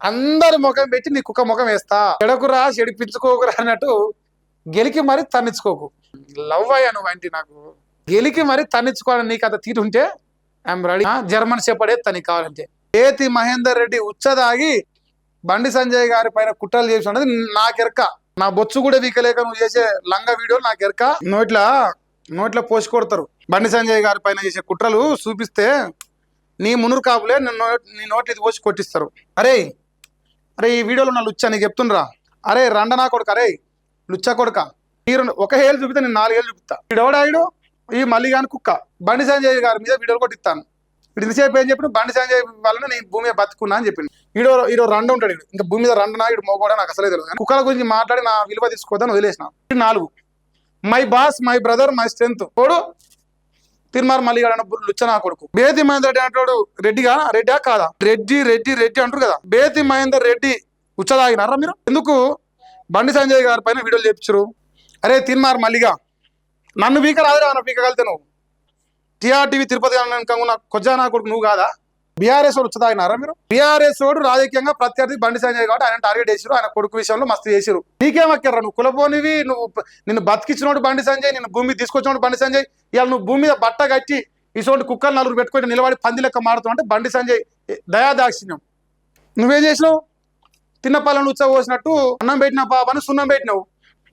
అందరి ముఖం పెట్టి నీ కుక్క ముఖం వేస్తా. చెడకురా చెడిపించుకోకురా అన్నట్టు గెలికి మరి తన్నించుకోకు. లవ్ అయ్యా నువ్వు అంటే నాకు గెలికి మరి తన్నించుకోవాలని నీకు అంత తీరుంటే ఐఎమ్ రెడీ. జర్మన్ చెప్పడే తనకి కావాలంటే. ఏతి మహేందర్ రెడ్డి ఉచ్చదాగి బండి సంజయ్ గారి పైన కుట్రలు చేసి ఉన్నది నాకెరక. నా బొచ్చు కూడా వీకలేక నువ్వు చేసే లంగ వీడియోలు నాకెరక. నోట్ల పోసి కొడతారు. బండి సంజయ్ గారి పైన చేసే కుట్రలు చూపిస్తే నీ మునురు కాపులే నీ నోట్లు ఇది పోసి కొట్టిస్తారు. అరే ఈ వీడియోలో నా లుచ్చ నీకు చెప్తుండ్రా. అరే రండనా కొడుక, అరే లుచ్చ కొడుక, మీరు ఒక ఏళ్ళు చూపితే నేను 4 ఏళ్ళు చూపిస్తా. వీడోడాయుడు ఈ మల్లిగాని కుక్క బండి సంజయ్ గారి మీద వీడియోలు కొట్టిస్తాను. వీడు ఇంతసేపు ఏం చెప్పిన బండి సంజయ్ వల్ల నేను భూమి మీద బతుకున్నా అని చెప్పింది. ఈడో రండ ఉంటాడు. ఇంకా భూమి మీద రండనా ఇడు మోగోడా నాకు అసలే తెలియదు. కుక్కల గురించి మాట్లాడి నా విలువ తీసుకోవద్దని వదిలేసిన. 4 my boss, my brother, my strength. తోడు తిరుమార్ మల్లిగాడు అన్న లుచ్చ నా కొడుకు. బేతి మహేందర్ రెడ్డి అంటాడు. రెడ్డా కాదా? రెడ్డి అంటారు కదా. బేతి మహేందర్ రెడ్డి ఉచ్చదాగినారా మీరు? ఎందుకు బండి సంజయ్ గారి పైన వీడియోలు చేపించరు? అరే తిరుమార్ మల్లిగా నన్ను వీక రాదురా, నన్ను వీకగలితే నువ్వు టీఆర్టీవీ తిరుపతి కొజ్జా నా కొడుకు నువ్వు కాదా? బీఆర్ఎస్ వాడు ఉచ్చదాగినారా మీరు? బీఆర్ఎస్ వాడు రాజకీయంగా ప్రత్యర్థి బండి సంజయ్ కాబట్టి ఆయన టార్గెట్ చేసిరు. ఆయన కొడుకు విషయంలో మస్తు చేసిరు. నీకేమక్కారా? నువ్వు కులపోనివి. నిన్ను బతికిచ్చినోడు బండి సంజయ్, నిన్ను భూమి తీసుకొచ్చినోడు బండి సంజయ్. ఇవాళ నువ్వు భూమి మీద బట్ట కట్టి ఇటువంటి కుక్కలు 4 పెట్టుకొని నిలబడి పంది లెక్క మాడుతావు అంటే బండి సంజయ్ దయాదాక్షిణ్యం. నువ్వేం చేసినావు? తిన్న పళ్ళను ఉచ్చ పోసినట్టు అన్నం పెట్టిన పాపని సున్నం పెట్టినావు.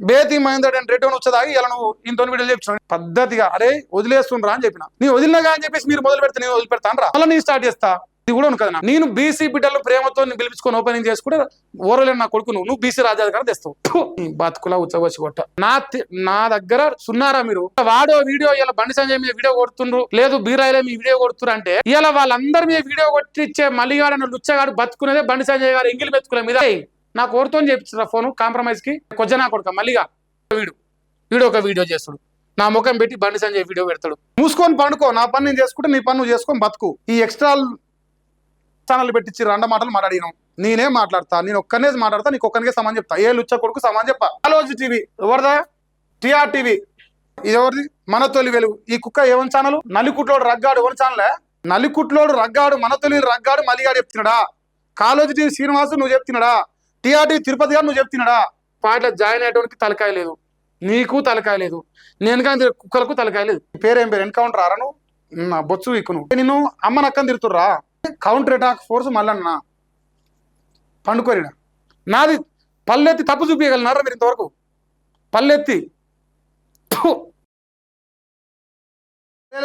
బేతి మహేందర్ రెడ్డి ఉచ్చదాగి ఇలా నువ్వు ఇంతో వీడియోలు చెప్తున్నావు పద్ధతిగా. అరే వదిలేస్తుండ్రా అని చెప్పిన. నీ వదిలినగా అని చెప్పేసి మీరు మొదలు పెడితే నేను వదిలిపెడతాను రా, అలా నేను స్టార్ట్ చేస్తా. ఇది కూడా కదా. నేను బీసీ బిడ్డలు ప్రేమతో పిలిపించుకొని ఓపెనింగ్ చేసుకుంటే ఓరలేని నా కొడుకు నువ్వు బీసీ రాజాధికారం తెస్తావు. బతుకులా ఉచ్చవచ్చి కొట్ట. నా దగ్గర సున్నారా మీరు? వాడో వీడియో ఇలా బండి సంజయ్ మీద వీడియో కొడుతుండ్రు, లేదు బీరాయిలో మీ వీడియో కొడుతున్నారు అంటే ఇలా వాళ్ళందరి మీద వీడియో కొట్టించే మల్లిగాడు లుచ్చగాడు బతుకునేదే బండి సంజయ్ గారు ఎంగిలి మెతుకుల మీద. నాకు ఓరుతో చేపించారు ఫోన్ కాంప్రమైజ్ కి. కొజ్జనా కొడుక మల్లిగా వీడియో ఒక వీడియో చేస్తాడు. నా ముఖం పెట్టి బండి సంజయ్ వీడియో పెడతాడు. మూసుకొని పండుకో. నా పని నేను చేసుకుంటే నీ పని నువ్వు చేసుకొని బతుకు. ఈ ఎక్స్ట్రా ఛానల్ పెట్టించి 2 మాటలు మాట్లాడినాం. నేనే మాట్లాడతా, నేను ఒక్కనే మాట్లాడతా, నీకు ఒక్కనికే సమాన్ చెప్తా. ఏ లుచ్చ కొడుకు సమాన్ చెప్పా. ఆలోచి టీవీ ఎవరిదా? TR TV. ఇది ఎవరిది? మన తొలి వెలుగు. ఈ కుక్క ఏమని ఛానల్? నల్లికుట్లోడు రగ్గాడు ఎవరి ఛానలే? నల్లికుట్లోడు రగ్గాడు, మన తొలి రగ్గాడు మల్లిగాడు చెప్తున్నాడా? కాలోజీ టీవీ శ్రీనివాసు నువ్వు చెప్తున్నాడా? టీఆర్ టీవీ తిరుపతి గారు నువ్వు చెప్తున్నాడా? పాటలో జాయిన్ అయ్యేటోనికి తలకాయ లేదు, నీకు తలకాయ లేదు, నేను కానీ కుక్కలకు తలకాయ లేదు. పేరేం పేరు? ఎన్కౌంటర్ ఆరా నువ్వు? నా బొచ్చు ఇక్కు నువ్వు. నిన్ను అమ్మనక్కని తిరుతుర్రా. కౌంటర్ అటాక్ ఫోర్స్ మళ్ళన్నా పండుకోరినా. నాది పల్లెత్తి తప్పు చూపించగలనారా మీరు ఇంతవరకు? పల్లెత్తి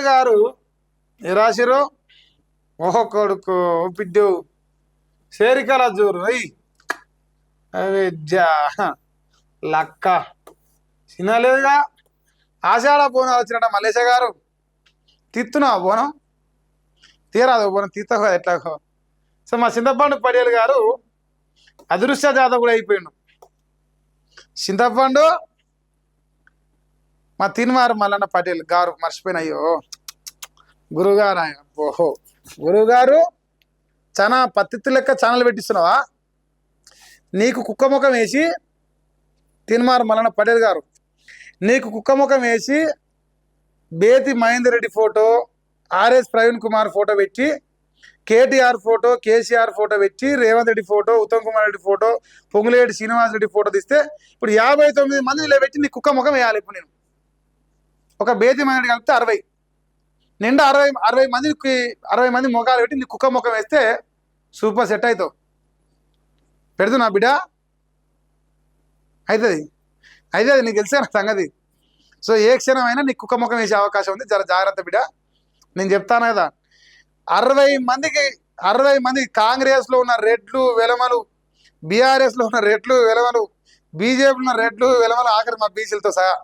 గారు రాసిరు. ఓహో కొడుకు బిడ్డు సేరికల జోరు లక్క చిన్నలేదుగా. ఆషాఢ బోనం వచ్చినట్ట మల్లేశ గారు. తిత్తున్నా బోనం తీరాదు. బోనం తీస్తా ఎట్లా. సో మా చింతపండు పడేలు గారు అదృశ్య జాతకుడు కూడా అయిపోయిండు. చింతపండు మా తిన్మారు మల్లన్న పటేల్ గారు మర్చిపోయిన. అయ్యో గురుగారు. ఓహో గురుగారు చాలా పత్తిత్తు లెక్క ఛానల్ పెట్టిస్తున్నావా? నీకు కుక్క ముఖం వేసి తిన్మారు మల్లన్న పటేల్ గారు నీకు కుక్క ముఖం వేసి Bethi Mahender Reddy photo, RS Praveen Kumar photo పెట్టి, కేటీఆర్ ఫోటో, కేసీఆర్ ఫోటో పెట్టి, Revanth Reddy photo, Uttam Kumar Reddy photo, Ponguleti Srinivas Reddy photo తీస్తే ఇప్పుడు 59 మంది ఇలా పెట్టి నీ కుక్క ముఖం వేయాలి. ఇప్పుడు నేను ఒక బేతి మహేందర్ కలిపితే 60 నిండా 60 మంది ముఖాలు పెట్టి నీ కుక్క ముఖం వేస్తే సూపర్ సెట్ అవుతావు. పెడుతున్నా బిడ్డ అవుతుంది నీకు తెలిసే నా సంగతి. సో ఏ క్షణమైనా నీకు కుక్క ముఖం వేసే అవకాశం ఉంది. జర జాగ్రత్త బిడ్డ. నేను చెప్తాను కదా. 60 మంది కాంగ్రెస్లో ఉన్న రెడ్లు వెలమలు, బీఆర్ఎస్లో ఉన్న రెడ్లు వెలమలు, బీజేపీలో ఉన్న రెడ్లు వెలమలు, ఆఖరి మా బీసీలతో సహా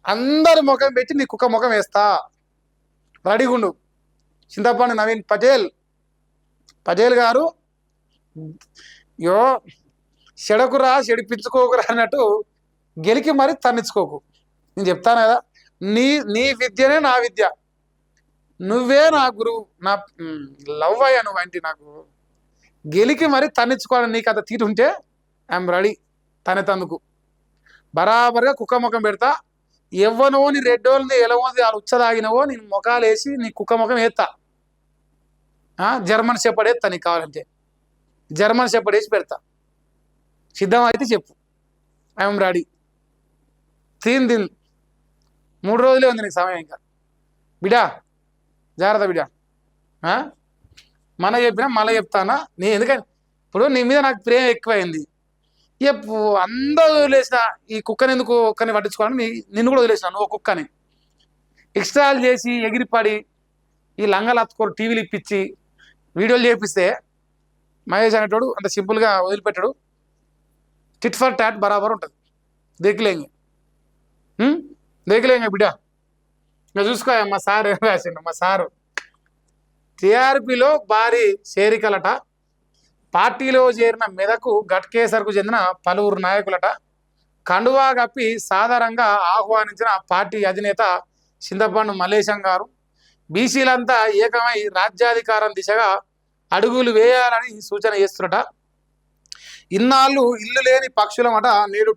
అందరి ముఖం పెట్టి నీ కుక్క ముఖం వేస్తా. రెడీగుండు. చింతపండు నవీన్ పటేల్ గారు చెడకురా చెడిపించుకోకురా అన్నట్టు గెలికి మరి తన్నించుకోకు. నేను చెప్తాను కదా. నీ విద్యనే నా విద్య, నువ్వే నా గురువు, నా లవ్ అయ్యా నువ్వు అంటే నాకు గెలికి మరి తన్నించుకోవాలని నీకు అంత తీరుంటే ఐఎమ్ రెడీ. తనెతందుకు బరాబర్గా కుక్క ముఖం పెడతా. ఎవ్వనో నీ రెడ్డోళ్ళని ఎలవోది వాళ్ళు ఉచ్చదాగినవో నేను ముఖాలు వేసి నీ కుక్క ముఖం వేస్తా. జర్మన్ చెప్పడేస్తా నీకు కావాలంటే. జర్మన్ షెపర్డ్ వేసి పెడతా, సిద్ధం అయితే చెప్పు, ఐఎమ్ రెడీ. 3 దిన్ 3 రోజులే ఉంది నీకు సమయం. ఇంకా బిడా జాగ్రత్త బిడా, మన చెప్పినా మళ్ళీ చెప్తానా నీ, ఎందుకని ఇప్పుడు నీ మీద నాకు ప్రేమ ఎక్కువైంది. అందరూ వదిలేసిన ఈ కుక్కని ఎందుకు ఒక్కని పట్టించుకోవాలని నిన్ను కూడా వదిలేసిన, నువ్వు కుక్కని ఎక్స్ట్రాలు చేసి ఎగిరిపడి ఈ లంగాలు అత్తుకోరు టీవీలు ఇప్పించి వీడియోలు చేపిస్తే మహేష్ అనేటోడు అంత సింపుల్గా వదిలిపెట్టాడు. టిట్ ఫర్ టాట్ బరాబర్ ఉంటుంది. దేకిలేంగి దేకిలేంగి బిడ్డ. ఇంకా చూసుకో మా సార్ ఏం రాసిండు. మా సారు టీఆర్పీలో భారీ చేరికలట, పార్టీలో చేరిన మెదకు గట్కేసర్కు చెందిన పలువురు నాయకులట, కండువా కప్పి సాధారణంగా ఆహ్వానించిన పార్టీ అధినేత చింతపండు మల్లేశం గారు బీసీలంతా ఏకమై రాజ్యాధికారం దిశగా అడుగులు వేయాలని సూచన చేస్తున్నట. ఇన్నాళ్ళు ఇల్లు లేని పక్షులమట, నేడు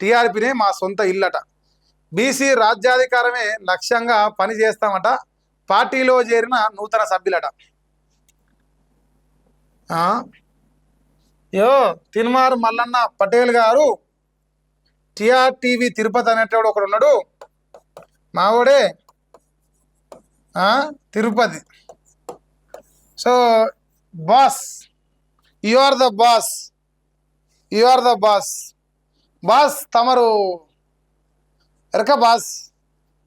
టీఆర్పీనే మా సొంత ఇల్లట. బీసీ రాజ్యాధికారమే లక్ష్యంగా పనిచేస్తామట, పార్టీలో చేరిన నూతన సభ్యులట. తిన్మార్ మల్లన్న పటేల్ గారు టీఆర్టీవీ తిరుపతి అనేటోడు ఒకడు ఉన్నాడు, మావోడే Tirupati. So boss, you are the boss తమరు ఎరక బాస్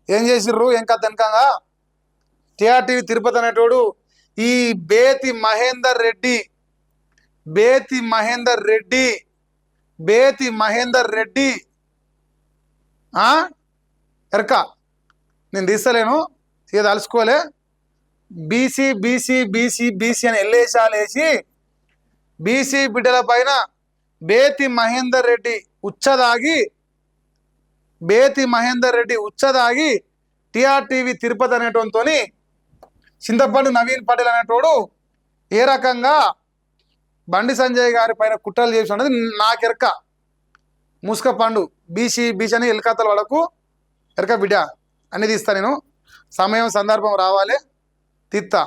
ఏం చేసిర్రు ఏం కథ వెనకంగా. టీఆర్టీవీ తిరుపతి అనేటోడు ఈ బేతి మహేందర్ రెడ్డి ఎరక నేను తీస్తలేను, ఇది అలుసుకోలే. బీసీ అని ఎల్లేసాలేసి బీసీ బిడ్డల పైన బేతి మహేందర్ రెడ్డి ఉచ్చదాగి టీఆర్టీవీ తిరుపతి అనేటోతో చింతపండు నవీన్ పటేల్ అనేటోడు ఏ రకంగా బండి సంజయ్ గారి పైన కుట్రలు చేసి ఉన్నది నాకెరక. ముసుక పండు బీసీ అని ఎల్కతల వాళ్ళకు ఎరక బిడ్డ అన్ని తీస్తా నేను, సమయం సందర్భం రావాలి తీస్తా.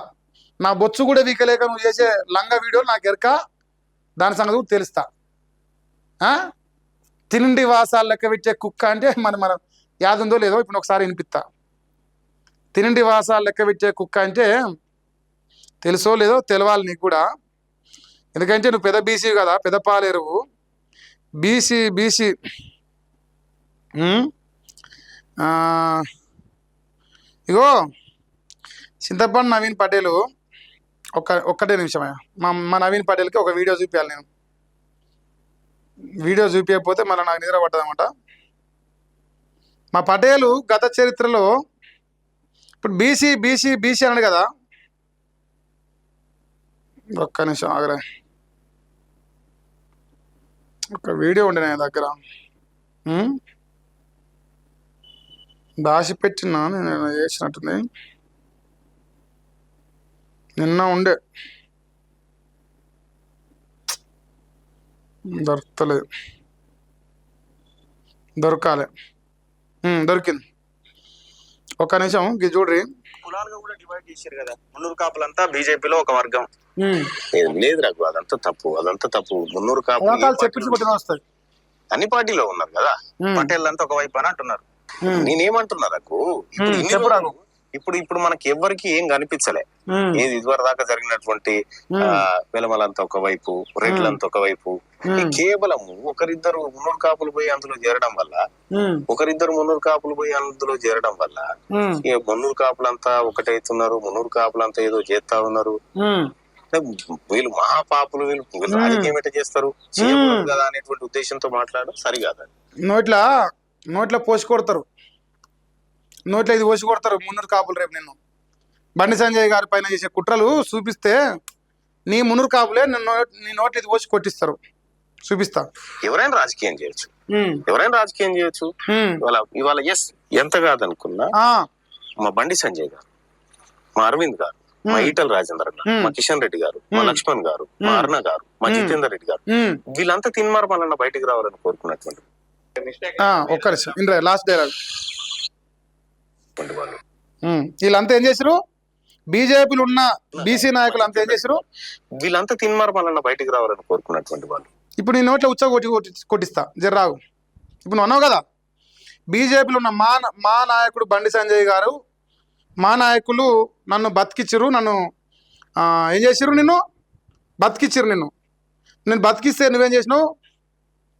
నా బొచ్చు కూడా వీకలేక నువ్వు చేసే లంగ వీడియోలు నాకు ఎరక, దాని సంగతి కూడా తెలుస్తా. తిండి వాసాలు లెక్క పెట్టే కుక్క అంటే మనం యాదుందో లేదో ఇప్పుడు ఒకసారి వినిపిస్తా. తిండి వాసాలు లెక్క పెట్టే కుక్క అంటే తెలుసో లేదో తెలవాలి నీకు కూడా, ఎందుకంటే నువ్వు పెద్ద బీసీ కదా, పెద్ద పాలేరువు. బీసీ ఇగో చింతపండు నవీన్ పటేల్ ఒక్కటే నిమిషమే, మా నవీన్ పటేల్కి ఒక వీడియో చూపించాలి నేను. వీడియో చూపించకపోతే మళ్ళీ నాకు నిద్ర పట్టదన్నమాట. మా పటేలు గత చరిత్రలో ఇప్పుడు బీసీ అన్నాడు కదా, ఒక్క నిమిషం ఆగరా, ఒక వీడియో ఉండే నా దగ్గర దాచిపెట్టినా, నేను చేసినట్టుంది, నిన్న ఉండే దొరకాలి, దొరికింది. ఒక్క నిమిషం ఇది చూడ్రి. కులాలుగా కూడా డివైడ్ చేశారు కదా, మున్నూరు కాపులంతా బీజేపీలో ఒక వర్గం. లేదు రఘు, అదంతా తప్పు. మున్నూరు కాపులు అన్ని పార్టీలో ఉన్నారు కదా, పటేల్ అంతా ఒక వైపు అని అంటున్నారు. నేనేమంటున్నా రఘు, ఇప్పుడు మనకి ఎవ్వరికి ఏం కనిపించలే. ఏది ఇదివరకు దాకా జరిగినటువంటి వెలమలంతా ఒకవైపు, రెడ్లంతా ఒకవైపు, కేవలం ఒకరిద్దరు మున్నూరు కాపులు పోయి అందులో చేరడం వల్ల మున్నూరు కాపులంతా ఒకటైతున్నారు, మున్నూరు కాపులంతా ఏదో చేస్తా ఉన్నారు. వీళ్ళు మహాపాపులు, వీళ్ళు రాజకీయం ఎట్లా చేస్తారు కదా అనేటువంటి ఉద్దేశంతో మాట్లాడడం సరికాదు. నోట్ల పోసి కొడతారు, నోట్లో ఇది పోసి కొడతారు మున్నూరు కాపులు. రేపు నేను బండి సంజయ్ గారి పైన చేసే కుట్రలు చూపిస్తే నీ మున్నూరు కాపులే నీ నోట్లో ఇది పోసి కొట్టిస్తారు, చూపిస్తా. ఎవరైనా రాజకీయం చేయొచ్చు. ఇవాళ ఎస్ ఎంత కాదనుకున్నా మా బండి సంజయ్ గారు, మా అరవింద్ గారు, మా ఈటల రాజేందర్ గారు, మా కిషన్ రెడ్డి గారు, మా లక్ష్మణ్ గారు, మా అరుణ గారు, మా జితేందర్ రెడ్డి గారు, వీళ్ళంతా తిన్మార్ మళ్ళీ బయటకు రావాలని కోరుకున్నటువంటి ఒక్క నిమిషం లాస్ట్ డైలాగ్. వీళ్ళంతా ఏం చేశారు, బీజేపీలో ఉన్న బీసీ నాయకులు అంతా ఏం చేశారు? వీళ్ళంతా తిన్మార్ మళ్ళీ బయటికి రావాలని కోరుకున్నటువంటి వాళ్ళు. ఇప్పుడు నీ నోట్లో ఉచ్చ కొట్టిస్తా జర్రావు. ఇప్పుడు నువ్వు అన్నావు కదా బీజేపీలో ఉన్న మా నాయకుడు బండి సంజయ్ గారు, మా నాయకులు నన్ను బతికిచ్చిరు, నన్ను ఏం చేసిరు, నిన్ను బతికిచ్చిరు. నేను బతికిస్తే నువ్వేం చేసినావు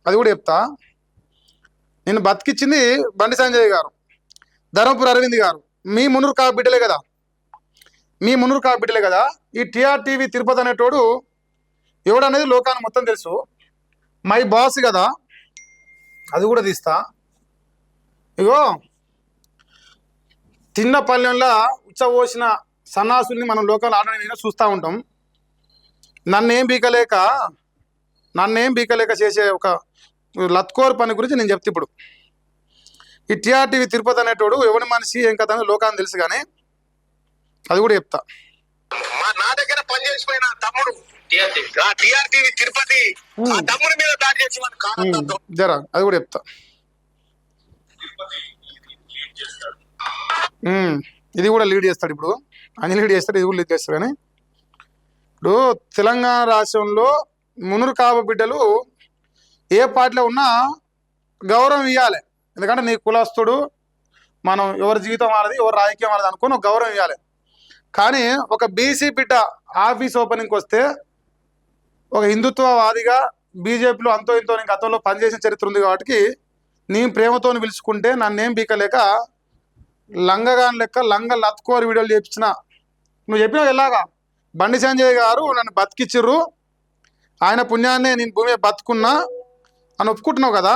అది కూడా చెప్తా. నేను బతికిచ్చింది బండి సంజయ్ గారు, ధర్మపురి అరవింద్ గారు, మీ మునురు కా బిడ్డలే కదా. ఈ టీఆర్టీవీ తిరుపతి అనేటోడు ఎవడనేది లోకాన్ని మొత్తం తెలుసు. మై బాస్ కదా, అది కూడా తీస్తా. ఇగో తిన్న పల్లెంలో ఉచ్చబోసిన సన్నాసుల్ని మనం లోకాలు ఆడని చూస్తూ ఉంటాం. నన్నేం బీకలేక చేసే ఒక లత్కోర్ పని గురించి నేను చెప్తే ఇప్పుడు ఈ టీఆర్టీవీ తిరుపతి అనేటోడు ఎవరి మనిషి ఏం కథ అని లోకాన్ని తెలుసు, కానీ అది కూడా చెప్తా. నా దగ్గర పనిచేసిపోయిన తమ్ముడు టీఆర్టీవీ తిరుపతి తమ్ముడి మీద దాడి చేసి జరా అది కూడా చెప్తా. ఇది కూడా లీడ్ చేస్తాడు. ఇప్పుడు అని లీడ్ చేస్తాడు, ఇది కూడా లీడ్ చేస్తాడు. కానీ ఇప్పుడు తెలంగాణ రాష్ట్రంలో మునురు కాపు బిడ్డలు ఏ పార్టీలో ఉన్నా గౌరవం ఇవ్వాలి. ఎందుకంటే నీ కులస్తుడు, మనం ఎవరి జీవితం వాళ్ళది, ఎవరు రాజకీయం వాళ్ళది అనుకుని ఒక గౌరవం ఇవ్వాలి. కానీ ఒక బీసీ బిడ్డ ఆఫీస్ ఓపెనింగ్కి వస్తే ఒక హిందుత్వవాదిగా బీజేపీలో అంతో ఇంతో గతంలో పనిచేసిన చరిత్ర ఉంది కాబట్టి నేను ప్రేమతో పిలుచుకుంటే నన్నేం బీకలేక లంగగాని లెక్క లంగ లత్కోరి వీడియోలు చేపించిన. నువ్వు చెప్పినావు ఎలాగా బండి సంజయ్ గారు నన్ను బతికిచ్చిర్రు, ఆయన పుణ్యాన్నే నేను భూమి బతుకున్నా అని ఒప్పుకుంటున్నావు కదా,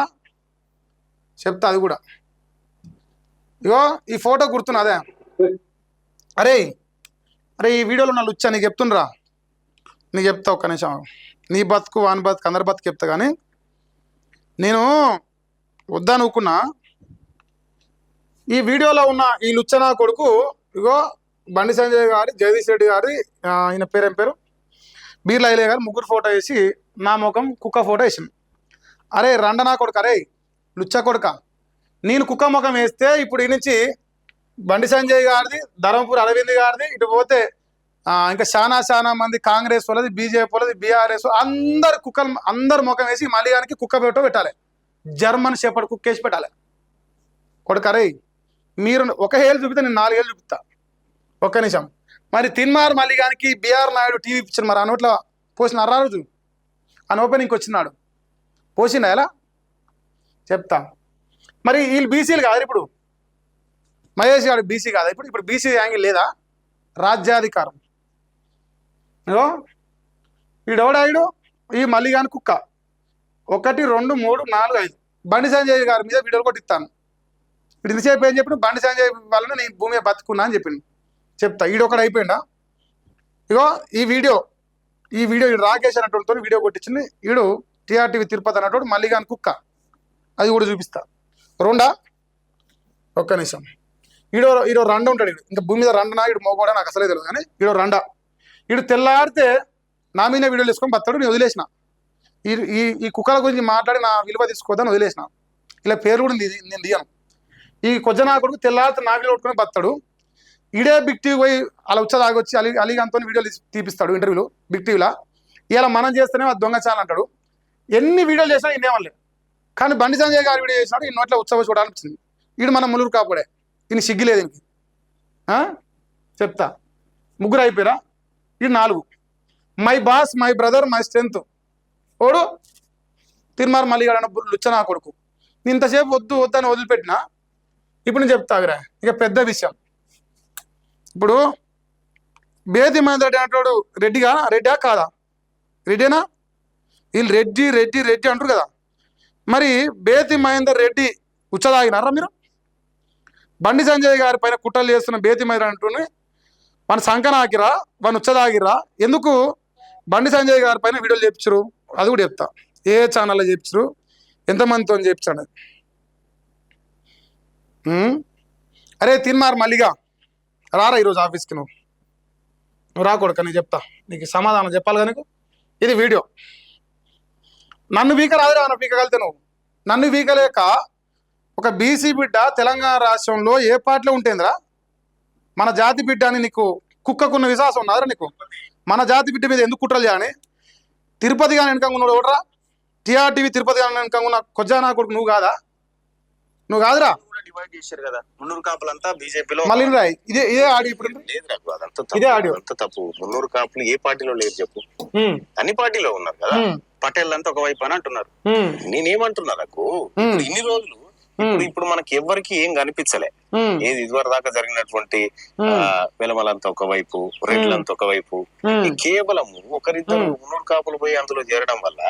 చెప్తా అది కూడా. ఇగో ఈ ఫోటో గుర్తున్నా అదే. అరే ఈ వీడియోలో నా లుచ్చా నీకు చెప్తుండ్రా, నీకు చెప్తా ఒక్క నిమిషం. నీ బతుకు వాని బతుకు అందరి బతుకు చెప్తా. కానీ నేను వద్దనుకున్నా. ఈ వీడియోలో ఉన్న ఈ లుచ్చనా కొడుకు ఇగో బండి సంజయ్ గారి, జగదీష్ రెడ్డి గారి, ఆయన పేరేం పేరు బీర్లా ఐలయ్య గారు, ముగ్గురు ఫోటో వేసి నా ముఖం కుక్క ఫోటో వేసింది. అరే రండనా కొడుకు, అరే లుచ్చ కొడుక, నేను కుక్క ముఖం వేస్తే ఇప్పుడు ఈ నుంచి బండి సంజయ్ గారిది, ధర్మపురి అరవింద్ గారిది, ఇటు పోతే ఇంకా చాలా మంది కాంగ్రెస్ వాళ్ళది, బీజేపీ వాళ్ళది, బీఆర్ఎస్ అందరు ముఖం వేసి మళ్ళీ దానికి కుక్క ఫోటో పెట్టాలి. జర్మన్ షెపర్డ్ కుక్క వేసి పెట్టాలి. కొడుకు అరే మీరు ఒక ఏళ్ళు చూపితే నేను 4 ఏళ్ళు చూపిస్తా. ఒక్క నిమిషం. మరి తిన్మార్ మల్లిగానికి బీఆర్ నాయుడు టీవీ పిక్చర్ మరి అనోట్ల పోసిన రోజు అని ఓపెనింగ్కి వచ్చినాడు, పోసిండా ఎలా చెప్తా. మరి వీళ్ళు బీసీలు కాదు, ఇప్పుడు మహేష్ గారు బీసీ కాదా? ఇప్పుడు బీసీ యాంగిల్ లేదా? రాజ్యాధికారం ఇగో వీడెవడాయుడు ఈ మల్లిగాని కుక్క 1 2 3 4 5 బండి సంజయ్ గారి మీద వీడియోలు కొట్టిస్తాను. ఇప్పుడు ఇంతసేపు ఏం చెప్పిన బండి సంజయ్ వలన నేను భూమి బతుకున్నా అని చెప్పిండు. చెప్తా ఈడొకడు అయిపోయిందా. ఇగో ఈ వీడియో ఈడు రాకేష్ అన్నటువంటి వీడియో కొట్టించింది. ఈడు టీఆర్టీవీ తిరుపతి అన్నట్టు మల్లిగాని కుక్క, అది కూడా చూపిస్తా. రెండా ఒక్క నిమిషం. ఈడో రండ ఉంటాడు. ఇంకా భూమి మీద రండనా ఈడు మోగోడా నాకు అసలే తెలియదు. కానీ ఈడో రండ, ఈడు తెల్లారితే నా మీద వీడియోలు వేసుకొని బతాడు. నేను వదిలేసిన ఈ కుక్కల గురించి మాట్లాడి నా విలువ తీసుకోవద్దని వదిలేసిన. ఇలా పేరు కూడా నేను దిగాను. ఈ కొజ్జనా కొడుకు తెల్లారితే నా వీడియో కొట్టుకొని బతాడు. ఈడే బిగ్ టీవీ పోయి అలా వచ్చి అలీగంతో వీడియోలు తీపిస్తాడు ఇంటర్వ్యూలు బిగ్ టీవీలో. ఇలా మనం చేస్తేనే అది దొంగ ఛానల్ అంటాడు. ఎన్ని వీడియోలు చేసినా ఇన్నేమలే. కానీ బండి సంజయ్ గారు వీడియో చేసినాడు, ఈ నోట్లో ఉత్సవ చూడాలనిపించింది. ఈడు మన ములుగు కాపుడే, ఈయన సిగ్గులేదు ఇంక. చెప్తా ముగ్గురు అయిపోయారా, ఇది 4. My boss, my brother, my strength. ఓడు తిరుమార్ మల్లిగాడు అన్న లుచ్చనా కొడుకు. నేను ఇంతసేపు వద్దని వదిలిపెట్టినా. ఇప్పుడు నేను చెప్తాగరా ఇక పెద్ద విషయం. ఇప్పుడు బేది మహేందర్ రెడ్డి అంటాడు రెడ్డా కాదా? రెడ్డేనా? వీళ్ళు రెడ్డి అంటారు కదా. మరి బేతి మహేందర్ రెడ్డి ఉచ్చదాగినారా మీరు? బండి సంజయ్ గారి పైన కుట్రలు చేస్తున్న బేతి మహేందర్ అంటూనే మన సంకనాకిరా, మన ఉచ్చదాగిరా. ఎందుకు బండి సంజయ్ గారి పైన వీడియోలు చేయించరు అది కూడా చెప్తా. ఏ ఛానల్లో చేయించరు, ఎంతమందితో చేయించాడు. అరే తిన్మార్ మల్లిగా రారా ఈరోజు ఆఫీస్కి. నువ్వు రాకూడక నేను చెప్తా, నీకు సమాధానం చెప్పాలి. కానీ ఇది వీడియో. నన్ను వీక రాదురా, నన్ను వీకగలితే నువ్వు నన్ను వీకలేక ఒక బీసీ బిడ్డ తెలంగాణ రాష్ట్రంలో ఏ పార్టీలో ఉంటేందిరా? మన జాతి బిడ్డ అని నీకు కుక్కకున్న విశ్వాసం ఉన్నదా నీకు? మన జాతి బిడ్డ మీద ఎందుకు కుట్రలు చేయని? తిరుపతి కానీ వెనక ఉన్నాడు ఎవడరా? టీఆర్టీవీ తిరుపతి కానీ వెనక ఉన్న కొజ్జా నా కొడుకు నువ్వు కాదా? నువ్వు కాదురా. డివైడ్ చేశారు కదా మున్నూరు కాపులంతా బీజేపీలో. మళ్ళీ ఇదే ఆడియో ఇప్పుడు లేదు రఘు, అదంతా ఆడియో అంతా తప్పు. మున్నూరు కాపులు ఏ పార్టీలో లేరు చెప్పు? అన్ని పార్టీలో ఉన్నారు కదా. పటేల్ అంతా ఒకవైపు అని అంటున్నారు. నేనేమంటున్నా రఘు, ఇన్ని రోజులు ఇప్పుడు మనకి ఎవరికి ఏం కనిపించలే. ఏది ఇదివరకు దాకా జరిగినటువంటి వెలమలంతా ఒకవైపు, రెడ్లంతా ఒకవైపు, కేవలం ఒకరిద్దరు మున్నూరు కాపులు పోయి అందులో చేరడం వల్ల,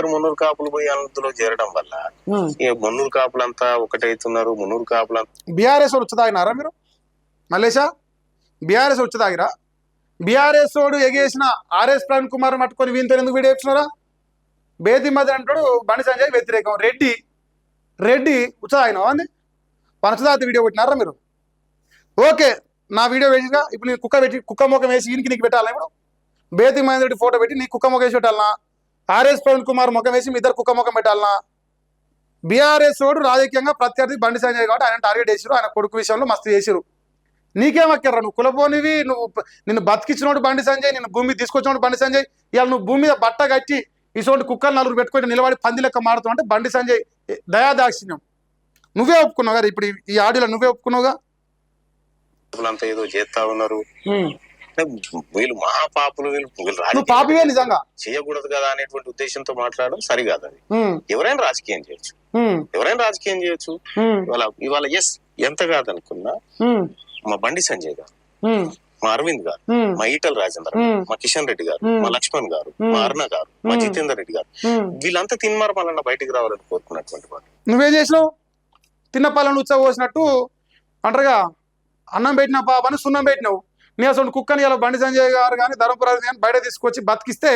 మున్నూరు కాపులు పోయి అందులో చేరడం వల్ల మున్నూరు కాపులంతా ఒకటైతున్నారు. మున్నూరు కాపులంతా బీఆర్ఎస్ వచ్చేదాగినారా మీరు? మల్లేషా, బీఆర్ఎస్ వచ్చేదాగిరా? బీఆర్ఎస్ వాడు ఎగేసిన ఆర్ఎస్ ప్రవీణ్ కుమార్ పట్టుకొని వీంతో ఎందుకు వీడియో ఇచ్చినారా? బేది మధ్య అంటాడు బండి సంజయ్ వ్యతిరేకం. రెడ్డి ఉత్సాహినావా అండి? పంచదాత వీడియో పెట్టినారా మీరు? ఓకే, నా వీడియో వేసిగా ఇప్పుడు నేను కుక్క ముఖం వేసి ఈయనకి నీకు పెట్టాలా? ఇప్పుడు బేతి మహేందర్ రెడ్డి ఫోటో పెట్టి నీకు కుక్క ముఖం వేసి పెట్టాలనా? ఆర్ఎస్ ప్రవీణ్ కుమార్ ముఖం వేసి మీ ఇద్దరు కుక్క ముఖం పెట్టాలనా? బీఆర్ఎస్ వాడు రాజకీయంగా ప్రత్యర్థి బండి సంజయ్ కాబట్టి ఆయన టార్గెట్ చేసిరు. ఆయన కొడుకు విషయంలో మస్తు చేసిరు. నీకేమక్కర్రా? నువ్వు కులపోనివి, నిన్ను బతికిచ్చినోడు బండి సంజయ్, నిన్ను భూమి తీసుకొచ్చినోడు బండి సంజయ్. ఇవాళ నువ్వు భూమి మీద బట్ట కట్టి ఇటువంటి కుక్కలు నలుగురు పెట్టుకొని నిలబడి పంది లెక్క మాడుతావు అంటే బండి సంజయ్ దయాదాక్షిణ్యం. నువ్వే ఒప్పుకున్నావు కదా ఇప్పుడు ఈ ఆడియోలో, నువ్వే ఒప్పుకున్నావుగా. ఏదో చేస్తా ఉన్నారు వీళ్ళు, మహాపాపులు వీళ్ళు. పాపివే నిజంగా చేయకూడదు కదా అనేటువంటి ఉద్దేశంతో మాట్లాడడం సరికాదు. అది ఎవరైనా రాజకీయం చేయొచ్చు. ఇవాళ ఎస్ ఎంత కాదనుకున్నా మా బండి సంజయ్ గారు, మా అరవింద్ గారు, మా ఈటల రాజేందర్ గారు, మా కిషన్ రెడ్డి గారు, మా లక్ష్మణ్ గారు, మా అరుణ గారు, మా జితేందర్ రెడ్డి గారు, వీళ్ళంతా తిన్మార్పాలన్న బయటికి రావాలని కోరుకున్నటువంటి వాడు. నువ్వేం చేసినావు? తిన్న పాలను ఉచ్చబోసినట్టు అంటారుగా, అన్నం పెట్టిన పాపని సున్నం పెట్టినావు. నీ అసలు కుక్కని ఇలా బండి సంజయ్ గారు కానీ ధర్మపురాజు కానీ బయట తీసుకొచ్చి బతికిస్తే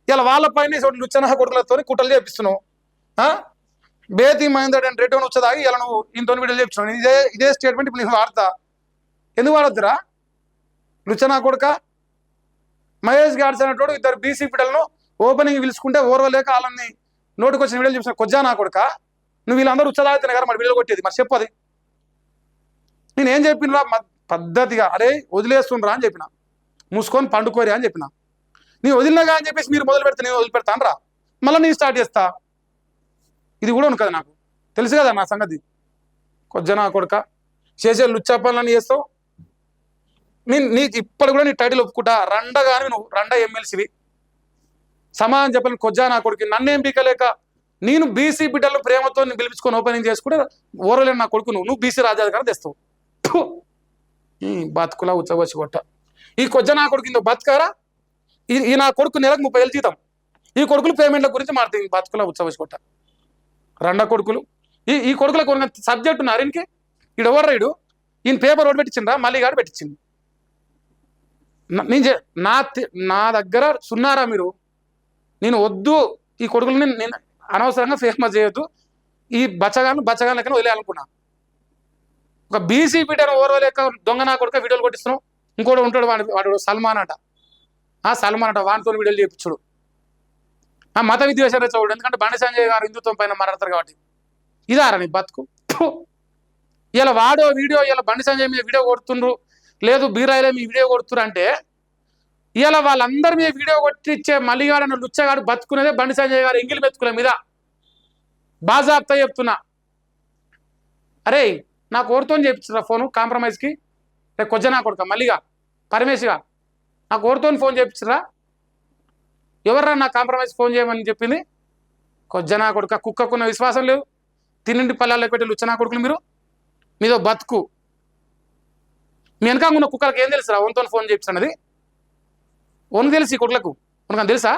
ఇలా వాళ్ళ పైన లుచ్చన కొడుకులతో కుట్రలు చేపిస్తున్నావు. బేతి మహేందర్ రెడ్డి అని వచ్చేదాగి ఇలా నువ్వు ఇంతో వీడియోలు చేపిస్తున్నావు. ఇదే స్టేట్మెంట్ ఇప్పుడు నేను వాడతా. ఎందుకు వాడొద్దురా? లుచ్చనా కొడుక మహేష్ గాడ్స్ అనేటోడు ఇద్దరు బీసీ బిడ్డలను ఓపెనింగ్ పిలుచుకుంటే ఓర్వలేక వాళ్ళని నోటికి వచ్చిన వీడియోలు చూసిన కొజ్జా నా కొడుక. నువ్వు వీళ్ళందరూ ఉచ్చదాగితేనే కదా మరి వీడియో కొట్టేది. మరి చెప్పది నేనేం చెప్పినరా పద్ధతిగా? అరే వదిలేస్తుండ్రా అని చెప్పిన, మూసుకొని పండుకోరి అని చెప్పిన. నీ వదిలినగా అని చెప్పేసి మీరు మొదలు పెడితే నేను వదిలిపెడతాను రా, మళ్ళీ నేను స్టార్ట్ చేస్తా. ఇది కూడా ఉంది కదా, నాకు తెలుసు కదా నా సంగతి. కొజ్జా నా కొడుక చేసే లుచ్చా పనులని చేస్తావు. నీకు ఇప్పటి కూడా నీ టైటిల్ ఒప్పుకుంటా. రండగాని నువ్వు రండ ఎమ్మెల్సీవి, సమాధానం చెప్పని కొజ్జా నా కొడుకు. నన్నేం పీకలేక నేను బీసీ బిడ్డలు ప్రేమతో పిలిపించుకొని ఓపెనింగ్ చేసుకుంటే ఓరలేని నా కొడుకు నువ్వు బీసీ రాజ్యాధికారం తెస్తావు. బతుకులా ఉచ్చబోసి కొట్ట. ఈ కొజ్జా నా కొడుకు ఇందో బతుకారా? ఈ నా కొడుకు నెలకు 30,000 జీతం. ఈ కొడుకులు పేమెంట్ల గురించి మారుతుంది. బతుకులా ఉచ్చబోసి కొట్ట రండ కొడుకులు. ఈ కొడుకులకు కొన్ని సబ్జెక్ట్ ఉన్నారు. ఈయనకి ఈడు ఎవరు రైడు? ఈయన పేపర్ ఒకటి పెట్టించిండ్రా, మళ్ళీ గాడు పెట్టించింది. నా దగ్గర సున్నారా మీరు? నేను వద్దు, ఈ కొడుకులని నేను అనవసరంగా ఫేమస్ చేయొద్దు, ఈ బచ్చగాను లెక్కన వదిలేయాలనుకున్నా. ఒక బీసీ బిడ్డను ఓరో లెక్క దొంగ నా కొడుక వీడియోలు కొట్టిస్తున్నావు. ఇంకోటి ఉంటాడు వాడు సల్మాన్ అట. వానితో వీడియోలు చేయించుడు. మత విద్వేషాలు చూడు. ఎందుకంటే బండి సంజయ్ గారు హిందుత్వం పైన మాట్లాడతారు కాబట్టి. ఇదారా నీ బతుకు? ఇలా వాడో వీడియో, ఇలా బండి సంజయ్ మీద వీడియో కొడుతుండ్రు, లేదు బీరాయిలో మీ వీడియో కొడుతురు అంటే ఇలా వాళ్ళందరి మీద వీడియో కొట్టించే మల్లిగాడను లుచ్చగాడు బతుకునేదే బండి సంజయ్ గారు ఎంగిలి బతుకుల మీద. బాజాబ్తా చెప్తున్నా. అరే నాకు ఓరుతో చేయించురా ఫోను కాంప్రమైజ్కి. రేపు కొజ్జా నా కొడుక మల్లిగా పరమేశ్గా నాకు ఓరుతో ఫోన్ చేయించరా? ఎవర్రా నా కాంప్రమైజ్ ఫోన్ చేయమని చెప్పింది? కొజ్జా నా కొడుక. కుక్కకున్న విశ్వాసం లేదు. తిన్నింటి పల్లెల్లో పెట్టి లుచ్చనా కొడుకులు మీరు. మీదో బతుకు. మీ వెనక ఉన్న కుక్కలకి ఏం తెలుసురా ఓన్తో ఫోన్ చేయించన్నది? ఓన్ తెలుసు ఈ కొడుకులకు, ఉనకని తెలుసా?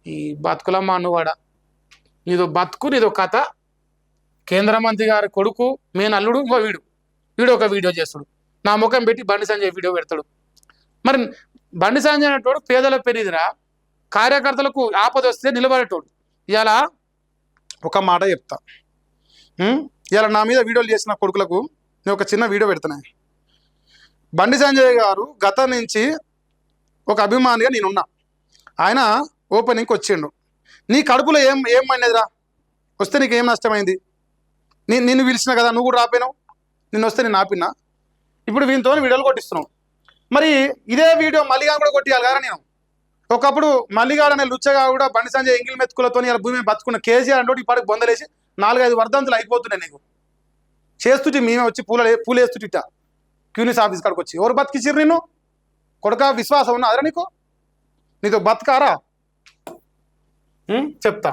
ఈ బతుకులమ్మ అన్నవాడ. నీదో బతుకు, నీదో కథ. కేంద్ర మంత్రి గారి కొడుకు, మేన అల్లుడు, ఇంకో వీడు ఒక వీడియో చేస్తాడు. నా ముఖం పెట్టి బండి సంజయ్ వీడియో పెడతాడు. మరి బండి సంజయ్ అనేటోడు పేదల పెరిదిరా, కార్యకర్తలకు ఆపద వస్తే నిలబడేటోడు. ఇవాళ ఒక మాట చెప్తా. ఇవాళ నా మీద వీడియోలు చేసిన కొడుకులకు నేను ఒక చిన్న వీడియో పెడుతున్నా. బండి సంజయ్ గారు గత నుంచి ఒక అభిమానిగా నేనున్నా. ఆయన ఓపెనింగ్కి వచ్చిండు. నీ కడుపులో ఏం మండేదిరా? వస్తే నీకు ఏం నష్టమైంది? నిన్ను పిలిచిన కదా, నువ్వు కూడా రాపోయినావు. నిన్ను వస్తే నేను ఆపినా. ఇప్పుడు వీనితో వీడియోలు కొట్టిస్తున్నావు. మరి ఇదే వీడియో మల్లిగాని కూడా కొట్టియాలి కదా నేను. ఒకప్పుడు మల్లిగాడు అనే లుచ్చగా కూడా బండి సంజయ్ ఎంగిల్ మెతుకులతో ఇలా భూమి బతుకున్న కేసీఆర్ అంటే ఇప్పటికి బొందలేసి 4-5 వర్ధంతులు అయిపోతున్నాయి నీకు. చేస్తుంటే మేమే వచ్చి పూలేస్తుంట క్యూనిస్ ఆఫీస్ కాడికి వచ్చి. ఎవరు బతికిచ్చిర్రు నిన్ను? కొడుక విశ్వాసం ఉన్నా అదరా నీకు? నీతో బతకారా? చెప్తా.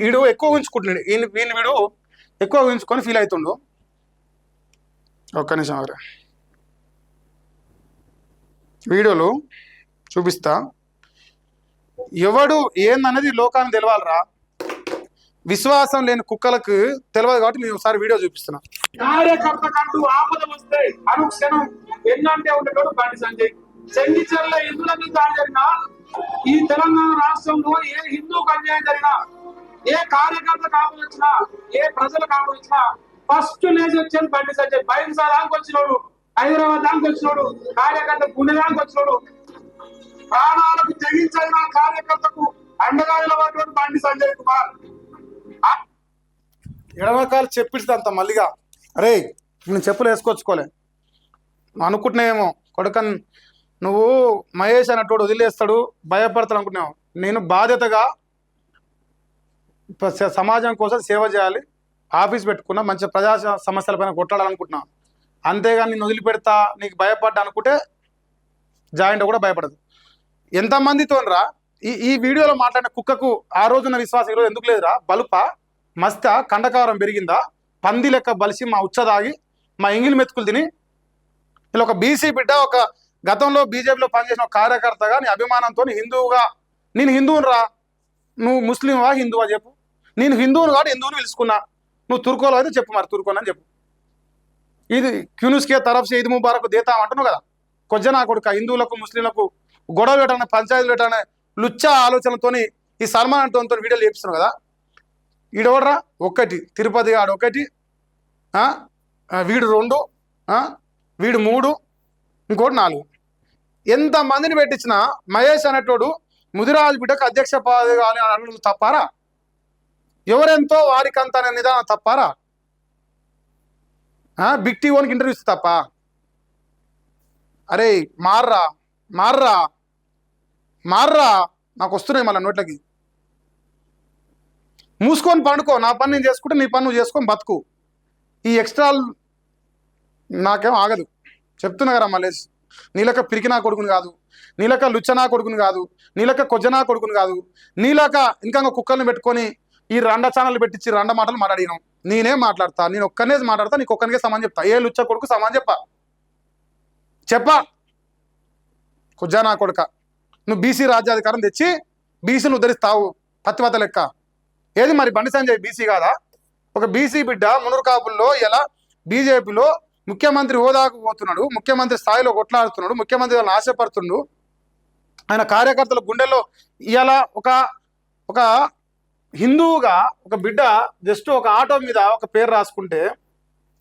వీడు ఎక్కువ ఊహించుకుంటున్నాడు. వీడిని వీడు ఎక్కువ ఊహించుకొని ఫీల్ అవుతుండు. ఒక్క నిమిషం అవరా, వీడియోలు చూపిస్తా. ఎవడు ఏందన్నది లోకానికి తెలవాలరా. విశ్వాసం లేని కుక్కలకు తెలియదు కాబట్టి నేను ఒకసారి వీడియో చూపిస్తున్నా. కార్యకర్తకంటూ ఆపద వస్తే అనుక్షణం ఎన్నంటే ఉండేటోడు బండి సంజయ్. చెంగిచెర్ల హిందువుల మీద దాడి జరిగినా, ఈ తెలంగాణ రాష్ట్రంలో ఏ హిందూకు అన్యాయం జరిగినా, ఏ కార్యకర్తకు ఆపద వచ్చినా, ఏ ప్రజలకు ఆపద వచ్చినా ఫస్ట్ లేచి వచ్చేది బండి సంజయ్. బైంసా దానికి వచ్చినోడు, హైదరాబాద్ దానికి వచ్చినోడు, కార్యకర్త పుణ్య దానికి వచ్చినోడు, ప్రాణాలకు తెగించైన కార్యకర్తకు అండగా నిలబడ్డాడు బండి సంజయ్ కుమార్. ఎడమకాలు చెప్పిస్తుంది అంత మల్లిగా. అరే నేను చెప్పులు వేసుకొచ్చుకోలే అనుకుంటున్నాయేమో కొడుకన్, నువ్వు మహేష్ అన్నట్టు వదిలేస్తాడు భయపడతాడు అనుకుంటున్నావు. నేను బాధ్యతగా సమాజం కోసం సేవ చేయాలి, ఆఫీస్ పెట్టుకున్నా, మంచి ప్రజా సమస్యలపైన కొట్లాడాలనుకుంటున్నాను. అంతేగాని నేను వదిలిపెడతా నీకు భయపడ్డా అనుకుంటే జాయింట్ కూడా భయపడదు. ఎంతమందితోనరా ఈ వీడియోలో మాట్లాడిన కుక్కకు ఆ రోజున్న విశ్వాసం ఈరోజు ఎందుకు లేదురా? బలుపా మస్త కండకారం పెరిగిందా? పంది లెక్క బలిసి మా ఉచ్చదాగి మా ఎంగిలి మెతుకులు తిని ఇలా ఒక బీసీ బిడ్డ, ఒక గతంలో బీజేపీలో పనిచేసిన ఒక కార్యకర్తగా నీ అభిమానంతో హిందువుగా, నేను హిందువుని రా, నువ్వు ముస్లింవా హిందువా చెప్పు. నేను హిందువుని కాబట్టి హిందువుని పిలుచుకున్నా, నువ్వు తుర్కోలో అయితే చెప్పు, మరి తుర్కోని అని చెప్పు. ఇది క్యూనుస్కే తరఫ్ ఈద్ ముబారక్ దేతా అంటున్నావు కదా. కొజ్జనా కొడుక, హిందువులకు ముస్లింలకు గొడవ పెట్టాలని, పంచాయతీలు పెట్టాలని లుచ్చా ఆలోచనతోని ఈ సల్మాన్ అంటోతో వీడియోలు చేపిస్తున్నావు కదా. ఈడోడరా ఒకటి, తిరుపతి ఆడు ఒకటి, వీడు 2, వీడు 3, ఇంకోటి 4. ఎంతమందిని పెట్టించినా మహేష్ అనేటోడు ముదిరాజు బిడ్డకు అధ్యక్ష పదవి కావాలి అని తప్పారా? ఎవరెంతో వారికంత అనే నిదానం తప్పారా? బిగ్ టీవోనికి ఇంటర్వ్యూ ఇస్తే తప్ప? అరే మార్రా మార్రా మార్రా, నాకు వస్తున్నాయి మళ్ళీ నోట్లకి. మూసుకొని పండుకో, నా పని నేను చేసుకుంటే నీ పని నువ్వు చేసుకొని బతుకు. ఈ ఎక్స్ట్రా నాకేం ఆగదు. చెప్తున్నా కదా మల్లేష్, నీలక పిరికినా కొడుకుని కాదు, నీలక లుచ్చనా కొడుకుని కాదు, నీలక కొజ్జనా కొడుకుని కాదు, నీలక ఇంకా కుక్కల్ని పెట్టుకొని ఈ రండ ఛానల్ పెట్టించి రండ మాటలు మాట్లాడినాం. నేనేం మాట్లాడతా, నేను ఒక్కనే మాట్లాడతా, నీకు ఒక్కనికే సమానం చెప్తా. ఏ లుచ్చ కొడుకు సమానం చెప్పా కొజ్జనా కొడుక, నువ్వు బీసీ రాజ్యాధికారం తెచ్చి బీసీని ఉద్ధరిస్తావు పత్తివత లెక్క. ఏది మరి బండి సంజయ్ బీసీ కాదా? ఒక బీసీ బిడ్డ మునురు కాపుల్లో ఎలా బీజేపీలో ముఖ్యమంత్రి హోదాకు పోతున్నాడు, ముఖ్యమంత్రి స్థాయిలో కొట్లాడుతున్నాడు, ముఖ్యమంత్రి వాళ్ళని ఆశపడుతుండు. ఆయన కార్యకర్తల గుండెల్లో ఇలా ఒక హిందువుగా ఒక బిడ్డ జస్ట్ ఒక ఆటో మీద ఒక పేరు రాసుకుంటే,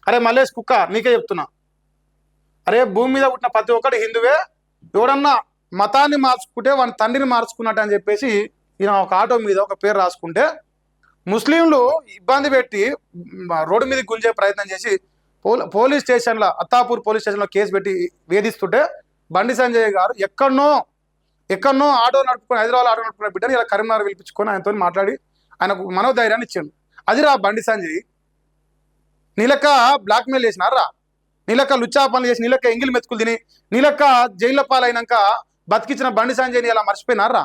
అరే మల్లేష్ కుక్క నీకే చెప్తున్నా, అరే భూమి మీద పుట్టిన ప్రతి ఒక్కటి హిందువే, ఎవడన్నా మతాన్ని మార్చుకుంటే వాని తండ్రిని మార్చుకున్నట్టు అని చెప్పేసి ఈయన ఒక ఆటో మీద ఒక పేరు రాసుకుంటే, ముస్లింలు ఇబ్బంది పెట్టి రోడ్డు మీద గుంజే ప్రయత్నం చేసి పోలీస్ స్టేషన్లో, అత్తాపూర్ పోలీస్ స్టేషన్లో కేసు పెట్టి వేధిస్తుంటే బండి సంజయ్ గారు ఎక్కడనో ఆటో నడుపుకొని, హైదరాబాద్ ఆటో నడుపుకున్న బిడ్డని ఇలా కరీంనగర్ పిలిపించుకొని ఆయనతో మాట్లాడి ఆయనకు మనోధైర్యాన్ని ఇచ్చాడు. అది రా బండి సంజయ్. నీలక్క బ్లాక్మెయిల్ చేసినారా, నీలక్క లుచ్చా పనులు చేసి, నీలక్క ఎంగిల్ మెతుకులు తిని, నీలక్క జైళ్ళ పాలైనాక బతికించిన బండి సంజయ్ని ఇలా మర్చిపోయినారా?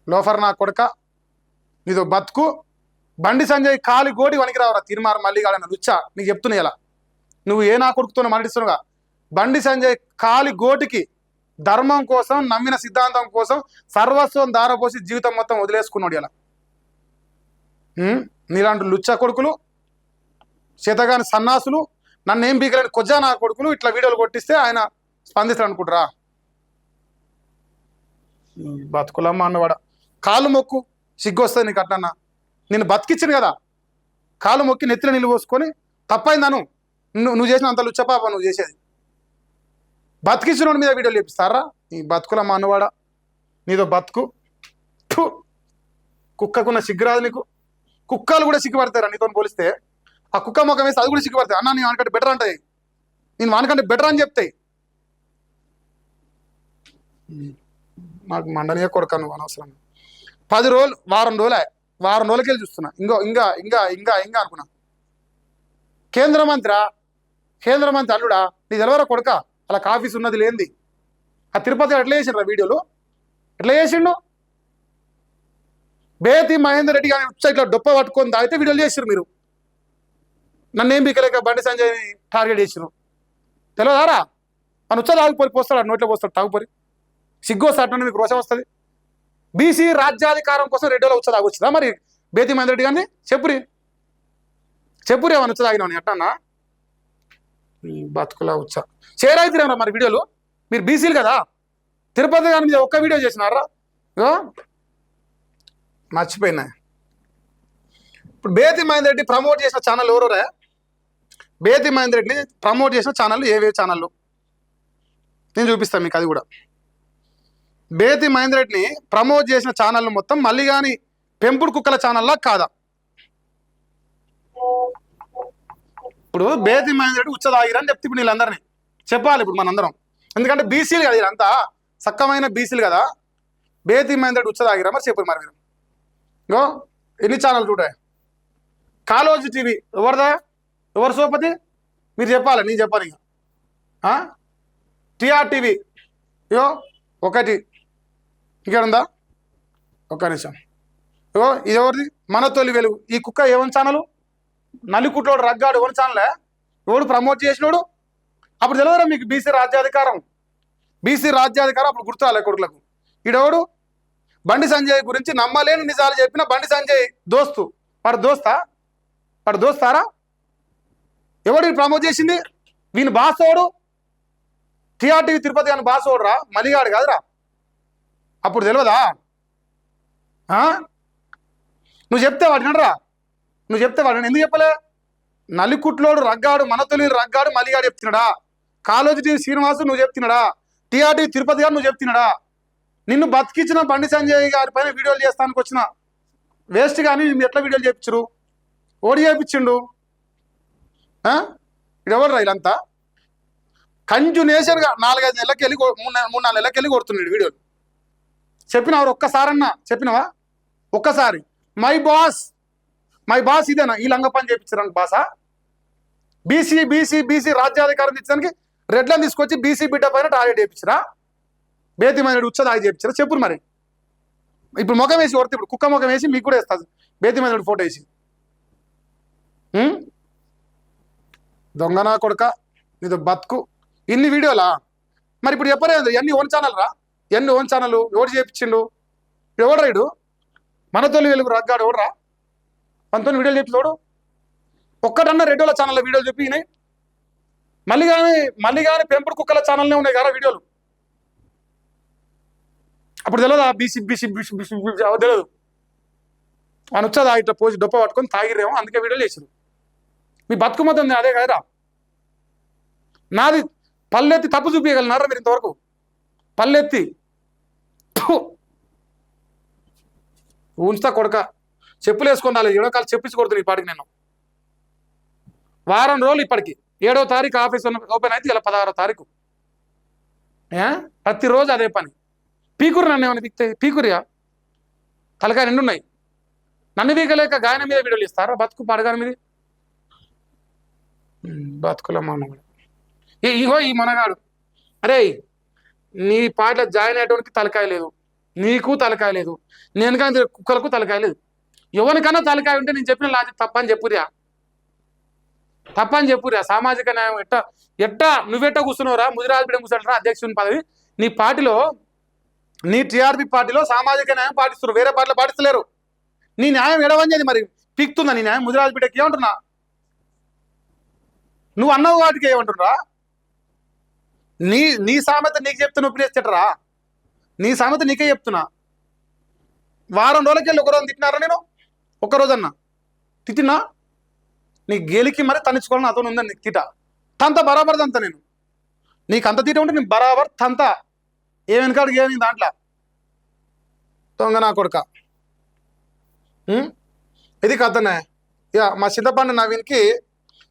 లోఫర్ నా కొడుక, నీదో బతుకు. బండి సంజయ్ కాలి గోడి వనికి రావరా తీర్మార్ మల్లిగాడన్న లుచ్చా, నీకు చెప్తున్నా ఇలా. నువ్వు ఏ నా కొడుకుతో మరణిస్తున్నావుగా. బండి సంజయ్ కాలి గోటికి ధర్మం కోసం, నమ్మిన సిద్ధాంతం కోసం సర్వస్వం దారపోసి జీవితం మొత్తం వదిలేసుకున్నాడు ఇలా. నీలాంటి లుచ్చా కొడుకులు, చేతగాని సన్నాసులు, నన్ను ఏం బీకలేని కొజ్జా నా కొడుకులు ఇట్లా వీడియోలు కొట్టిస్తే ఆయన స్పందిస్తాడు అనుకుంటారా? బతుకులమ్మ అన్నవాడ, కాలు మొక్కు, సిగ్గొస్తుంది నీకు. అట్లన్నా నేను బతికిచ్చాను కదా, కాలు మొక్కి నెత్తిన నీళ్ళు పోసుకొని తప్పైందాను. నువ్వు చేసిన అంత లుచ్చపాప నువ్వు చేసేది. బతికించిన మీద వీడియోలు చేపిస్తారా? నీ బతుకులమ్మ అన్నవాడ, నీదో బతుకు. కుక్కకున్న సిగ్గురాదు నీకు. కుక్కలు కూడా సిగ్గుపడతారా నీతో పోలిస్తే? ఆ కుక్క ముఖం వేస్తే అది కూడా సిగ్గుపడతాయి. అన్న నీ అనుకంటే బెటర్ అంటాయి. నేను వానికంటే బెటర్ అని చెప్తాయి. నాకు మండనే కొడుక నువ్వు అనవసరం. 10 రోజులు వారం రోజులకి వెళ్ళి చూస్తున్నా. ఇంకా అనుకున్నా. కేంద్ర మంత్రి అల్లుడా నీ తెలవరా కొడుక అలా ఆఫీస్ ఉన్నది లేనిది. ఆ తిరుపతి ఎట్లా చేసిండ్రు వీడియోలు, ఎట్లా చేసిండు? బేతి మహేందర్ రెడ్డి కానీ ఇట్లా డొప్ప పట్టుకొని తాగితే వీడియోలు చేసిరు మీరు. నన్నేం బీకలేక బండి సంజయ్ని టార్గెట్ చేసిరు. తెలియదారా? మన ఉచ్చ తాగిపోయి పోస్తాడు, నోట్లో పోస్తాడు తాగుపోయి. సిగ్గో సాటన మీకు రోషం వస్తుంది. బీసీ రాజ్యాధికారం కోసం రెడ్డిలో ఉచ్చ తాగొచ్చుదా మరి బేతి మహేందర్ రెడ్డి కానీ? చెప్పురి ఏమన్నా ఉచ్చ తాగినావు ఎట్టన్నా? బతుకులా ఉచ్చ చేరైతురేమరా మరి వీడియోలు. మీరు బీసీలు కదా, తిరుపతి గారి మీద ఒక్క వీడియో చేసినారా? మర్చిపోయినా. ఇప్పుడు బేతి మహేందర్ రెడ్డి ప్రమోట్ చేసిన ఛానల్ ఎవరోరా? బేతి మహేందర్ రెడ్డిని ప్రమోట్ చేసిన ఛానళ్ళు ఏవే ఛానళ్ళు నేను చూపిస్తాను మీకు. అది కూడా బేతి మహేందర్ రెడ్డిని ప్రమోట్ చేసిన ఛానళ్ళు మొత్తం మళ్ళీ కానీ పెంపుడు కుక్కల ఛానల్లా కాదా? ఇప్పుడు బేతి మహేందర్ రెడ్డి ఉచ్చదాగిరని చెప్తే ఇప్పుడు వీళ్ళందరినీ చెప్పాలి ఇప్పుడు మనందరం. ఎందుకంటే బీసీలు కదా, వీళ్ళంతా సక్కమైన బీసీలు కదా. బేతి మహేందర్ రెడ్డి ఉచ్చదాగిరా మరి చెప్పు మరి మీరు. గో ఎన్ని ఛానల్ చూడే? కాలోజీ టీవీ ఎవరిదా? ఎవరు సోపతి? మీరు చెప్పాలి, నేను చెప్పాను ఇక. టీఆర్ టీవీ ఇగో ఒకటి, ఇక్కడ ఉందా? ఒక్క నిమిషం. ఇగో ఇది ఎవరిది? మన తొలి వెలుగు. ఈ కుక్క ఏమని ఛానల్? నల్లికుట్లోడు రగ్గాడు ఎవరి ఛానలే? ఎవడు ప్రమోట్ చేసినోడు? అప్పుడు తెలియదురా మీకు బీసీ రాజ్యాధికారం అప్పుడు గుర్తురాలే కొడుకులకు. ఈడెవడు? బండి సంజయ్ గురించి నమ్మలేని నిజాలు చెప్పిన బండి సంజయ్ దోస్తు. వాడు దోస్తారా? ఎవడు ప్రమోట్ చేసింది? వీని బాసోడు టీఆర్టీవీ తిరుపతి కానీ బాసోడురా, మలిగాడు కాదురా. అప్పుడు తెలియదా? నువ్వు చెప్తే వాడినరా? ఎందుకు చెప్పలే? నలికుట్లోడు రగ్గాడు, మన తొలి రగ్గాడు మలిగాడు చెప్తున్నాడా? కాలోజీ టీవీ శ్రీనివాసు నువ్వు చెప్తున్నాడా? టీఆర్టీవీ తిరుపతి గారు నువ్వు చెప్తున్నాడా? నిన్ను బతికించిన బండి సంజయ్ గారి పైన వీడియోలు చేస్తానికి వచ్చిన వేస్ట్ కానీ నువ్వు ఎట్లా వీడియోలు చేయించరు? ఓడి చేయించిండు. ఎవరు రా వీళ్ళంతా? కంటిన్యూషన్గా 4-5 నెలలకి వెళ్ళి 3-4 నెలలకి వెళ్ళి కొడుతున్నాడు వీడియోలు. చెప్పినవారు ఒక్కసారన్నా? చెప్పినవా ఒక్కసారి? మై బాస్ ఇదేనా? ఈ లంగ పని చేయించడానికి బాసా? బీసీ రాజ్యాధికారం తెచ్చడానికి రెడ్లను తీసుకొచ్చి బీసీ బిడ్డ పైన టార్గెట్ చేయించరా? బేతి మహేందర్ రెడ్డి ఉచ్చదాగి చేయించరా? చెప్పురు మరి. ఇప్పుడు ముఖం వేసి కొడితే, ఇప్పుడు కుక్క ముఖం వేసి మీకు కూడా వేస్తుంది బేతి మహేందర్ రెడ్డి ఫోటో వేసి. దొంగనా కొడుక నీతో బతుకు. ఇన్ని వీడియోలా? మరి ఇప్పుడు చెప్పలేదు ఎన్ని ఓన్ ఛానల్ రా? ఎన్ని ఓన్ ఛానల్? ఎవడు చేయించిండు? ఎవడు రైడు? మన తొలి వెలుగు రగ్గాడు ఎవడరా? మనతో వీడియోలు చెప్పి ఒక్కటన్నా రెడ్డిల ఛానల్లో వీడియోలు చెప్పినాయి. మళ్ళీ కానీ పెంపుడు కుక్కల ఛానల్నే ఉన్నాయి కదా వీడియోలు. అప్పుడు తెలియదా? బీసీ తెలియదు. ఆయన వచ్చేది ఇట్లా పోసి డొప్ప పట్టుకొని తాగిరేమో, అందుకే వీడియోలు చేసారు. మీ బతుకు మొత్తం అదే కదరా. నాది పల్లెత్తి తప్పు చూపించగలనారా మీరు ఇంతవరకు? పల్లెత్తి ఉంచుతా కొడుక. చెప్పులు వేసుకొని రాలేదు, 7వ కాలు చెప్పించకూడదు ఈ పాటికి. నేను వారం రోజులు ఇప్పటికి 7వ తారీఖు ఆఫీస్ ఓపెన్ అయితే ఇలా 16వ తారీఖు. ప్రతిరోజు అదే పని. పీకురు నన్ను ఏమైనా పిక్తే పీకురియా? తలకాయ నిండున్నాయి. నన్ను వీకలేక గాయన మీద వీడియోలు ఇస్తారా? బతుకు పడగాని మీద బతుకుల మనగాడు. ఇగో ఈ మనగాడు. అరే నీ పాటలో జాయిన్ అయ్యేటోనికి తలకాయ లేదు, నీకు తలకాయ లేదు, నేను కానీ కుక్కలకు తలకాయ లేదు. ఎవరికన్నా తలకాయ ఉంటే నేను చెప్పిన లాజిక్ తప్పని చెప్పురా. సామాజిక న్యాయం ఎట్టా నువ్వెట్టా కూర్చున్నావురా? ముదిరాజు బిడ్డ కూర్చుంటారా అధ్యక్షుని పదవి? నీ పార్టీలో, నీ టీఆర్పీ పార్టీలో సామాజిక న్యాయం పాటిస్తున్నారు, వేరే పార్టీలో పాటిస్తలేరు. నీ న్యాయం ఎడవని మరి పీక్తుందా నీ న్యాయం? ముదిరాజు బిడ్డకి ఏమంటున్నా? నువ్వు అన్నవు వాటికి ఏమంటున్నా? నీ సామెత నీకు చెప్తున్నా, ఉపయోగించటరా? నీ సామెత నీకే చెప్తున్నా. వారం రోజులకి వెళ్ళి 1 రోజు తిట్టినారా? నేను ఒక్కరోజన్నా తిట్టినా? నీ గేలికి మరి తన్నించుకోవాలని నాతో ఉందని నీకు తీట తంత బరాబర్ తంత. నేను నీకు అంత తీట ఉంటే నేను బరాబర్ తంత. ఏమెనకాడికి ఏమి దాంట్లో దొంగ నా కొడుక. ఇది కథనే. ఇక మా చింతపండు నవీన్కి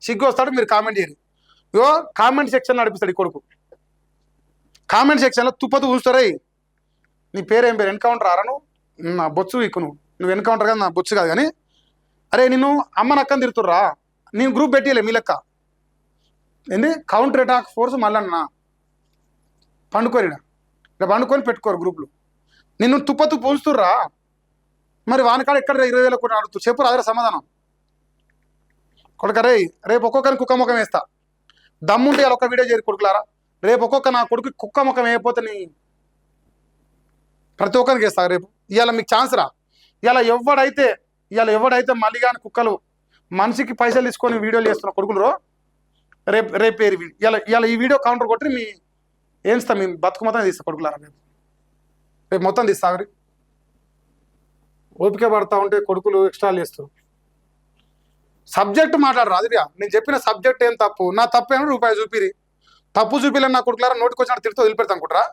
సిగ్గు వస్తాడు, మీరు కామెంట్ చేయరు. ఇగో కామెంట్ సెక్షన్ నడిపిస్తాడు ఈ కొడుకు. కామెంట్ సెక్షన్లో తుప్పతు చూస్తారే. నీ పేరేం పేరు? ఎన్కౌంటర్ ఆరా నువ్వు? నా బొచ్చు ఇక్కు నువ్వు ఎన్కౌంటర్ కదా, నా బొచ్చు కాదు. కానీ అరే నిన్ను అమ్మ నక్కని తిరుతుర్రా, నేను గ్రూప్ పెట్టియలే మీ లెక్క. ఏంది కౌంటర్ అటాక్ ఫోర్స్ మళ్ళన్నా పండుకోరు ఇలా పండుకొని పెట్టుకోరు గ్రూప్లు. నిన్ను తుప్పతు పోల్చుతుర్రా, మరి వానకాడ ఎక్కడ 20,000 కోట్లు అడుగుతూ చెప్పు రాదరా సమాధానం. కొడుక రేపు ఒక్కొక్కరిని కుక్క ముఖం వేస్తా. దమ్ముంటే ఇలా ఒక వీడియో చేరి కొడుకులారా. రేపు ఒక్కొక్క నా కొడుకు కుక్క ముఖం వేయకపోతే నీ ప్రతి ఒక్కరికి వేస్తా రేపు. ఇవాళ మీకు ఛాన్స్ రా. ఇవాళ ఎవడైతే మళ్ళీ కానీ కుక్కలు మనిషికి పైసలు తీసుకొని వీడియోలు చేస్తున్న కొడుకులు రేపు పేరు ఇలా ఈ వీడియో కౌంటర్ కొట్టి మీ ఏంస్తా మీ బతుకు మొత్తం తీస్తా కొడుకులారా. రేపు మొత్తం తీస్తా. ఓపిక పడతా ఉంటే కొడుకులు ఎక్స్ట్రాలు చేస్తారు. సబ్జెక్ట్ మాట్లాడరు. అదిగా నేను చెప్పిన సబ్జెక్ట్ ఏం తప్పు, నా తప్పేమో రూపాయి చూపిరి. తప్పు చూపిలని నా కొడుకులారా నోటికి వచ్చినట్టు తిడుతూ వదిలిపెడతాను అనుకుంటారా?